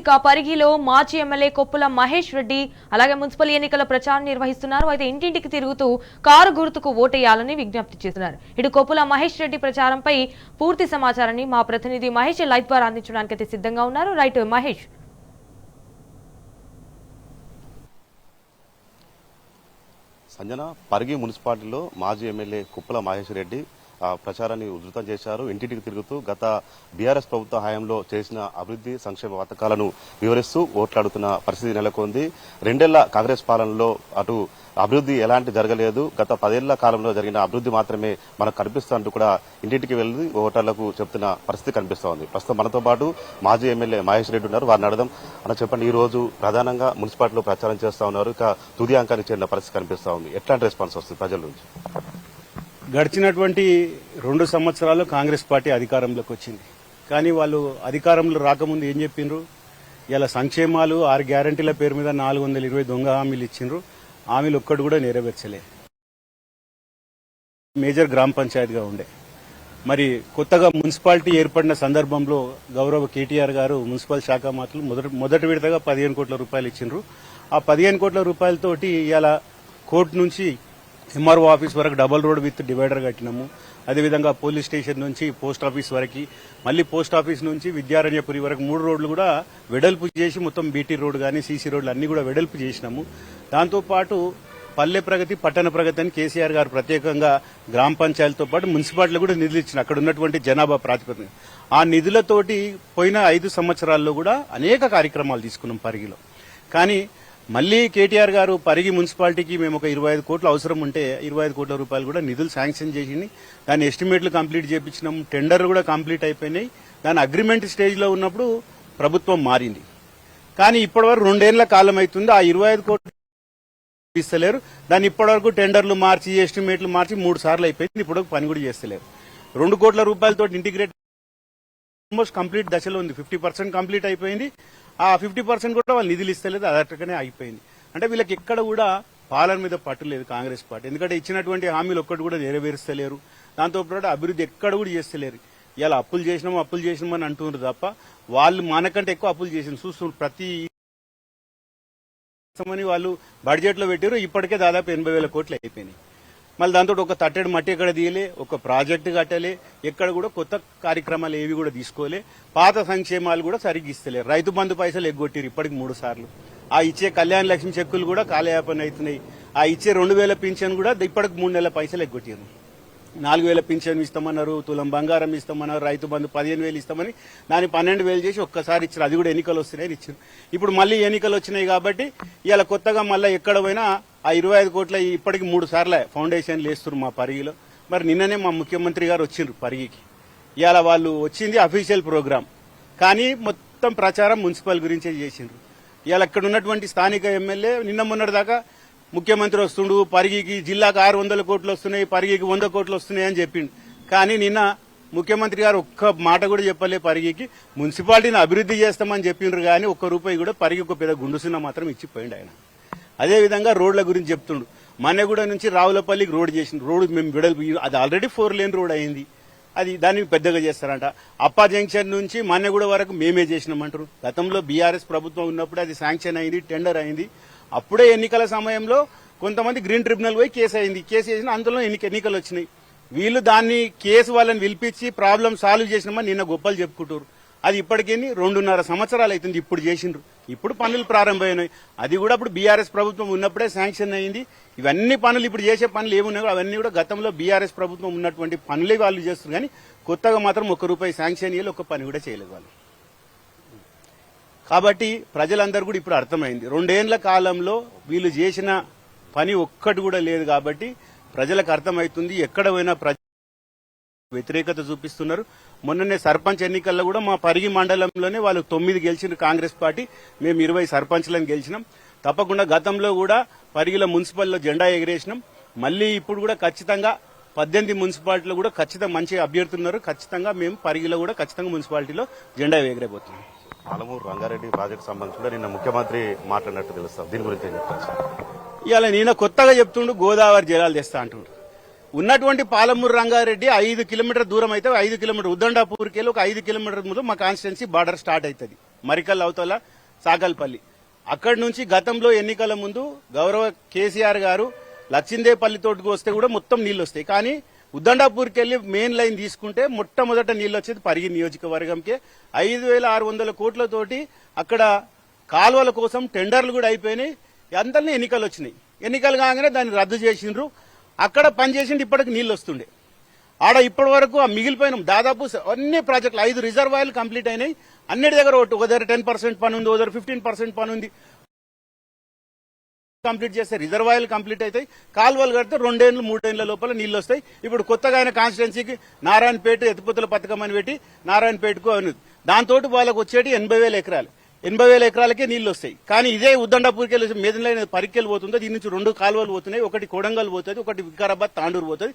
ఇక పరిగిలో మాజీ ఎమ్మెల్యే కొప్పుల మహేష్ రెడ్డి అలాగే మున్సిపల్ ఎన్నికల ప్రచారం నిర్వహిస్తున్నారు. అయితే ఇంటింటికి తిరుగుతూ కారు గుర్తుకు ఓటేయాలని విజ్ఞప్తి చేస్తున్నారు. ఇటు కొప్పుల మహేష్ రెడ్డి ప్రచారంపై పూర్తి సమాచారాన్ని మా ప్రతినిధి మహేష్ లైవ్ ద్వారా అందించడానికి అయితే సిద్ధంగా ఉన్నారు. రైట్ మహేష్. సంజన, పరిగి మున్సిపాలిటీలో మాజీ ఎమ్మెల్యే కుప్పల మహేష్ రెడ్డి ప్రచారాన్ని ఉధృతం చేశారు. ఇంటింటికి తిరుగుతూ గత బీఆర్ఎస్ ప్రభుత్వ హయాంలో చేసిన అభివృద్ధి సంక్షేమ పథకాలను వివరిస్తూ ఓట్లాడుతున్న పరిస్థితి నెలకొంది. 2 ఏళ్ల కాంగ్రెస్ పాలనలో అటు అభివృద్ధి ఎలాంటి జరగలేదు, గత 10 ఏళ్ల కాలంలో జరిగిన అభివృద్ధి మాత్రమే మనకు కనిపిస్తూ కూడా ఇంటింటికి వెళ్లి ఓటర్లకు చెప్తున్న పరిస్థితి కనిపిస్తోంది. ప్రస్తుతం మనతో పాటు మాజీ ఎమ్మెల్యే మహేష్ రెడ్డి ఉన్నారు. వారిని అడదాం. అన్న చెప్పండి, ఈ రోజు ప్రధానంగా మున్సిపాలిటీలో ప్రచారం చేస్తా ఉన్నారు. ఇక తుది అంకానికి చేరిన పరిస్థితి కనిపిస్తా ఉంది. ఎట్లాంటి రెస్పాన్స్ వస్తుంది ప్రజల నుంచి? గడిచినటువంటి 2 సంవత్సరాలు కాంగ్రెస్ పార్టీ అధికారంలోకి వచ్చింది. కానీ వాళ్ళు అధికారంలో రాకముందు ఏం చెప్పిండ్రు? ఇలా సంక్షేమాలు 6 గ్యారంటీల పేరు మీద 420 దొంగ హామీలు ఇచ్చిండ్రు. హామీలు ఒక్కటి కూడా నెరవేర్చలే. మేజర్ గ్రామ పంచాయతీగా ఉండే. మరి కొత్తగా మున్సిపాలిటీ ఏర్పడిన సందర్భంలో గౌరవ కేటీఆర్ గారు మున్సిపల్ శాఖ మంత్రులు మొదటి విడతగా 15 కోట్ల రూపాయలు ఇచ్చిండ్రు. ఆ 15 కోట్ల రూపాయలతోటి ఇలా కోర్టు నుంచి ఎంఆర్ఓ ఆఫీస్ వరకు డబుల్ రోడ్ విత్ డివైడర్ కట్టినాము. అదేవిధంగా పోలీస్ స్టేషన్ నుంచి పోస్ట్ ఆఫీస్ వరకు, మళ్ళీ పోస్ట్ ఆఫీస్ నుంచి విద్యారణ్యపురి వరకు 3 రోడ్లు కూడా వెడల్పు చేసి మొత్తం బీటీ రోడ్ కానీ సీసీ రోడ్లు అన్ని కూడా వెడల్పు చేసినాము. దాంతోపాటు పల్లె ప్రగతి పట్టణ ప్రగతి అని కేసీఆర్ గారు ప్రత్యేకంగా గ్రామ పంచాయతీతో పాటు మున్సిపాలిటీలు కూడా నిధులు ఇచ్చిన అక్కడ ఉన్నటువంటి జనాభా ప్రాతిపదిక. ఆ నిధులతోటి పోయిన 5 సంవత్సరాల్లో కూడా అనేక కార్యక్రమాలు తీసుకున్నాం పరిగిలో. కానీ మళ్లీ కేటీఆర్ గారు పరిగి మున్సిపాలిటీకి మేము ఒక 25 కోట్లు అవసరం ఉంటే 25 కోట్ల రూపాయలు కూడా నిధులు శాంక్షన్ చేసింది. దాని ఎస్టిమేట్లు కంప్లీట్ చేయించినాం. టెండర్ కూడా కంప్లీట్ అయిపోయినాయి. దాని అగ్రిమెంట్ స్టేజ్ లో ఉన్నప్పుడు ప్రభుత్వం మారింది. కానీ ఇప్పటివరకు 2 ఏళ్ల కాలం అవుతుంది. ఆ 25 కోట్లు ఇస్తలేరు. దాన్ని ఇప్పటివరకు టెండర్లు మార్చి ఎస్టిమేట్లు మార్చి 3 సార్లు అయిపోయింది. ఇప్పుడు పని కూడా చేస్తలేరు. 2 కోట్ల రూపాయలతో ఇంటిగ్రేట్ ఆల్మోస్ట్ కంప్లీట్ దశలో ఉంది. 50% కంప్లీట్ అయిపోయింది. ఆ 50% కూడా వాళ్ళు నిధులు ఇస్తలేదు. అదట్టుగానే అయిపోయింది. అంటే వీళ్ళకి ఎక్కడ కూడా పాలన మీద పట్టులేదు కాంగ్రెస్ పార్టీ. ఎందుకంటే ఇచ్చినటువంటి హామీలు ఒక్కటి కూడా నెరవేరుస్తలేరు. దాంతోపాటు అభివృద్ధి ఎక్కడ కూడా చేస్తలేరు. ఇలా అప్పులు చేసినామని అంటున్నారు తప్ప వాళ్ళు మనకంటే ఎక్కువ అప్పులు చేసిన చూస్తున్నారు. ప్రతి వాళ్ళు బడ్జెట్ లో పెట్టారు. ఇప్పటికే దాదాపు 80,000 కోట్లు అయిపోయినాయి. మళ్ళీ దాంతో ఒక తట్టెడు మట్టి ఎక్కడ తీయలే, ఒక ప్రాజెక్టు కట్టలే, ఎక్కడ కూడా కొత్త కార్యక్రమాలు ఏవి కూడా తీసుకోలే. పాత సంక్షేమాలు కూడా సరిగ్గా ఇస్తలేరు. రైతు బంధు పైసలు ఎగ్గొట్టిరు ఇప్పటికి 3 సార్లు. ఆ ఇచ్చే కళ్యాణ లక్ష్మి చెక్కులు కూడా కాలయాపన అవుతున్నాయి. ఆ ఇచ్చే 2,000 పింఛన్ కూడా ఇప్పటికి 3 నెలల పైసలు ఎగ్గొట్టారు. 4,000 పింఛన్ ఇస్తామన్నారు, తులం బంగారం ఇస్తామన్నారు, రైతు బంధు 15,000 ఇస్తామని దాన్ని 12,000 చేసి ఒక్కసారి ఇచ్చారు. అది కూడా ఎన్నికలు వస్తున్నాయని ఇచ్చారు. ఇప్పుడు మళ్ళీ ఎన్నికలు వచ్చినాయి కాబట్టి ఇలా కొత్తగా మళ్ళీ ఎక్కడ పోయినా ఆ 25 కోట్ల ఇప్పటికి 3 సార్లు ఫౌండేషన్లు వేస్తున్నారు మా పరిగిలో. మరి నిన్ననే మా ముఖ్యమంత్రి గారు వచ్చిండ్రు పరిగికి. ఇవాళ వాళ్ళు వచ్చింది అఫీషియల్ ప్రోగ్రామ్, కానీ మొత్తం ప్రచారం మున్సిపల్ గురించే చేసిండ్రు. ఇవాళ ఇక్కడ ఉన్నటువంటి స్థానిక ఎమ్మెల్యే నిన్న మొన్నటి దాకా ముఖ్యమంత్రి వస్తుండు, పరిగికి జిల్లాకు 600 కోట్లు వస్తున్నాయి, పరిగికి 100 కోట్లు వస్తున్నాయి అని చెప్పిండు. కానీ నిన్న ముఖ్యమంత్రి గారు ఒక్క మాట కూడా చెప్పలే. పరిగికి మున్సిపాలిటీని అభివృద్ధి చేస్తామని చెప్పిండ్రు, కానీ ఒక్క రూపాయి కూడా పరిగి ఒక పెద్ద గుండుసున్న మాత్రం ఇచ్చిపోయిండు ఆయన. అదేవిధంగా రోడ్ల గురించి చెప్తుండు. మన్నెగూడ నుంచి రావులపల్లికి రోడ్ చేసిండు. రోడ్ మేము విడల్పు, అది ఆల్రెడీ 4 లేన్ రోడ్ అయింది. అది దాన్ని పెద్దగా చేస్తారంట. అప్పా జంక్షన్ నుంచి మన్నెగూడ వరకు మేమే చేసినామంటారు. గతంలో బీఆర్ఎస్ ప్రభుత్వం ఉన్నప్పుడు అది శాంక్షన్ అయింది, టెండర్ అయింది. అప్పుడే ఎన్నికల సమయంలో కొంతమంది గ్రీన్ ట్రిబ్యునల్ పోయి కేసు అయింది. కేసు వేసిన అందులో ఎన్నికలు వచ్చినాయి. వీళ్ళు దాన్ని కేసు వాళ్ళని పిలిపించి ప్రాబ్లం సాల్వ్ చేసినామని నిన్న గొప్పలు చెప్పుకుంటారు. అది ఇప్పటికీ 2.5 సంవత్సరాలు అవుతుంది. ఇప్పుడు చేసిండ్రు. ఇప్పుడు పనులు ప్రారంభమైనాయి. అది కూడా ఇప్పుడు బీఆర్ఎస్ ప్రభుత్వం ఉన్నప్పుడే శాంక్షన్ అయింది. ఇవన్నీ పనులు ఇప్పుడు చేసే పనులు ఏమున్నాయో అవన్నీ కూడా గతంలో బీఆర్ఎస్ ప్రభుత్వం ఉన్నటువంటి పనులే వాళ్ళు చేస్తారు. కానీ కొత్తగా మాత్రం 1 రూపాయి శాంక్షన్ అయ్యి 1 పని కూడా చేయలేదు వాళ్ళు. కాబట్టి ప్రజలందరూ కూడా ఇప్పుడు అర్థమైంది. 2 ఏళ్ల కాలంలో వీళ్ళు చేసిన పని ఒక్కటి కూడా లేదు. కాబట్టి ప్రజలకు అర్థమవుతుంది. ఎక్కడ పోయినా వ్యతిరేకత చూపిస్తున్నారు. మొన్ననే సర్పంచ్ ఎన్నికల్లో కూడా మా పరిగి మండలంలోనే వాళ్ళు 9 గెలిచిన కాంగ్రెస్ పార్టీ, మేము 20 సర్పంచ్లను గెలిచినాం. తప్పకుండా గతంలో కూడా పరిగిలో మున్సిపల్లో జెండా ఎగిరేసినాం. మళ్లీ ఇప్పుడు కూడా ఖచ్చితంగా 18 మున్సిపాలిటీలో కూడా ఖచ్చితంగా మంచి అభ్యర్థులున్నారు. ఖచ్చితంగా మేము పరిగిలో కూడా ఖచ్చితంగా మున్సిపాలిటీలో జెండా ఎగిరేపోతున్నాం. పాలమూరు రంగారెడ్డి ప్రాజెక్టు సంబంధించి నిన్న ముఖ్యమంత్రి మాట్లాడినట్టు తెలుస్తాం. దీని గురించి ఏం చెప్తారు? ఇవాళ నేను కొత్తగా చెప్తుండు గోదావరి జలాలు తెస్తా అంటుండ్రు. ఉన్నటువంటి పాలమూరు రంగారెడ్డి 5 కిలోమీటర్ దూరం అయితే 5 కిలోమీటర్ ఉద్దండాపూర్కి వెళ్ళి ఒక 5 కిలోమీటర్ ముందు మా కాన్స్టిట్యున్సీ బార్డర్ స్టార్ట్ అవుతుంది. మరికల్ అవతల సాకల్పల్లి. అక్కడి నుంచి గతంలో ఎన్నికల ముందు గౌరవ కేసీఆర్ గారు లచ్చిందేపల్లి తోటికి వస్తే కూడా మొత్తం నీళ్లు వస్తాయి. కానీ ఉద్దండాపూర్కి వెళ్లి మెయిన్ లైన్ తీసుకుంటే మొట్టమొదట నీళ్లు వచ్చేది పరిగి నియోజకవర్గంకే. 5,600 కోట్లతోటి అక్కడ కాలువల కోసం టెండర్లు కూడా అయిపోయినాయి. అంతలోనే ఎన్నికలు వచ్చినాయి. ఎన్నికలు కాగానే దాన్ని రద్దు చేసిండ్రు. అక్కడ పనిచేసిండు, ఇప్పటికి నీళ్లు వస్తుండే. ఆడ ఇప్పటి వరకు ఆ మిగిలిపోయిన దాదాపు అన్ని ప్రాజెక్టులు 5 రిజర్వాయర్లు కంప్లీట్ అయినాయి. అన్నిటి దగ్గర ఒక దగ్గర 10% పని ఉంది, ఒక దగ్గర 15% పని ఉంది. కంప్లీట్ చేస్తే రిజర్వాయర్లు కంప్లీట్ అవుతాయి. కాలువలు కడితే 2 ఏళ్ళు 3 ఏళ్ల లోపల నీళ్లు వస్తాయి. ఇప్పుడు కొత్తగా ఆయన కాన్స్టిట్యున్సీకి నారాయణపేట ఎత్తిపోతల పథకం అని పెట్టి నారాయణపేటకు అనేది దాంతో వాళ్ళకు వచ్చేటి 80,000 ఎకరాలు. 80,000 ఎకరాలకే నీళ్లు వస్తాయి. కానీ ఇదే ఉద్దండాపూర్కి వెళ్ళి మేదనలైన పరికెళ్ళి పోతుందో దీని నుంచి 2 కాలువలు పోతున్నాయి. ఒకటి కొడంగల్ పోతుంది, ఒకటి వికారాబాద్ తాండూరు పోతుంది.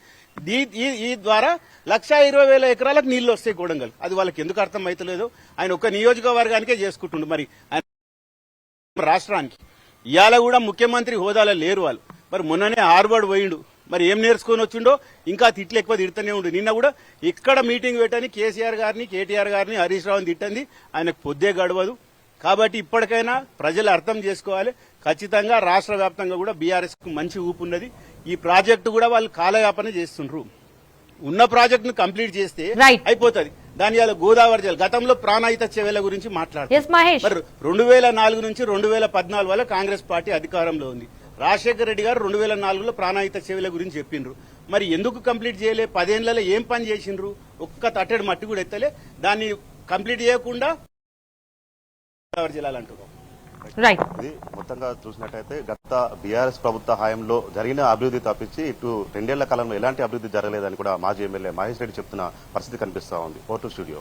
ఈ ద్వారా 1,20,000 ఎకరాలకు నీళ్లు వస్తాయి కొడంగల్. అది వాళ్ళకి ఎందుకు అర్థం అవుతలేదు? ఆయన ఒక నియోజకవర్గానికే చేసుకుంటుండు, మరి ఆయన రాష్ట్రానికి ఇవాళ కూడా ముఖ్యమంత్రి హోదాలో లేరు వాళ్ళు. మరి మొన్ననే హార్వర్డ్ పోయిండు, మరి ఏం నేర్చుకొని వచ్చిండో ఇంకా తిట్లు ఎక్కువ తిడుతూనే ఉండు. నిన్న కూడా ఇక్కడ మీటింగ్ పెట్టని కేసీఆర్ గారిని, కేటీఆర్ గారిని, హరీష్ రావుని తిట్టండి. ఆయనకు పొద్దే గడవదు. కాబట్టి ఇప్పటికైనా ప్రజలు అర్థం చేసుకోవాలి. ఖచ్చితంగా రాష్ట్ర వ్యాప్తంగా కూడా బీఆర్ఎస్ కు మంచి ఊపు ఉన్నది. ఈ ప్రాజెక్టు కూడా వాళ్ళు కాలయాపన చేస్తుండ్రు. ఉన్న ప్రాజెక్టును కంప్లీట్ చేస్తే అయిపోతుంది. దాని వల్ల గోదావరి జల గతంలో ప్రాణాయిత చెవెల గురించి మాట్లాడుతున్నారు. మరి 2004 నుంచి 2014 వల్ల కాంగ్రెస్ పార్టీ అధికారంలో ఉంది. రాజశేఖర రెడ్డి గారు 2004లో ప్రాణాయిత చెవెల గురించి చెప్పిండ్రు. మరి ఎందుకు కంప్లీట్ చేయలే? 10 ఏళ్లలో ఏం పని చేసిండ్రు? ఒక్క తట్టెడు మట్టి కూడా ఎత్తలే. దాన్ని కంప్లీట్ చేయకుండా గోదావరి జిల్లాలు అంటున్నారు. ఇది మొత్తంగా చూసినట్టయితే గత బీఆర్ఎస్ ప్రభుత్వ హయాంలో జరిగిన అభివృద్ధి తప్పించి ఇటు 2 ఏళ్ల కాలంలో ఎలాంటి అభివృద్ధి జరగలేదని కూడా మాజీ ఎమ్మెల్యే మహేష్ రెడ్డి చెప్తున్న పరిస్థితి కనిపిస్తా ఉంది. Photo studio.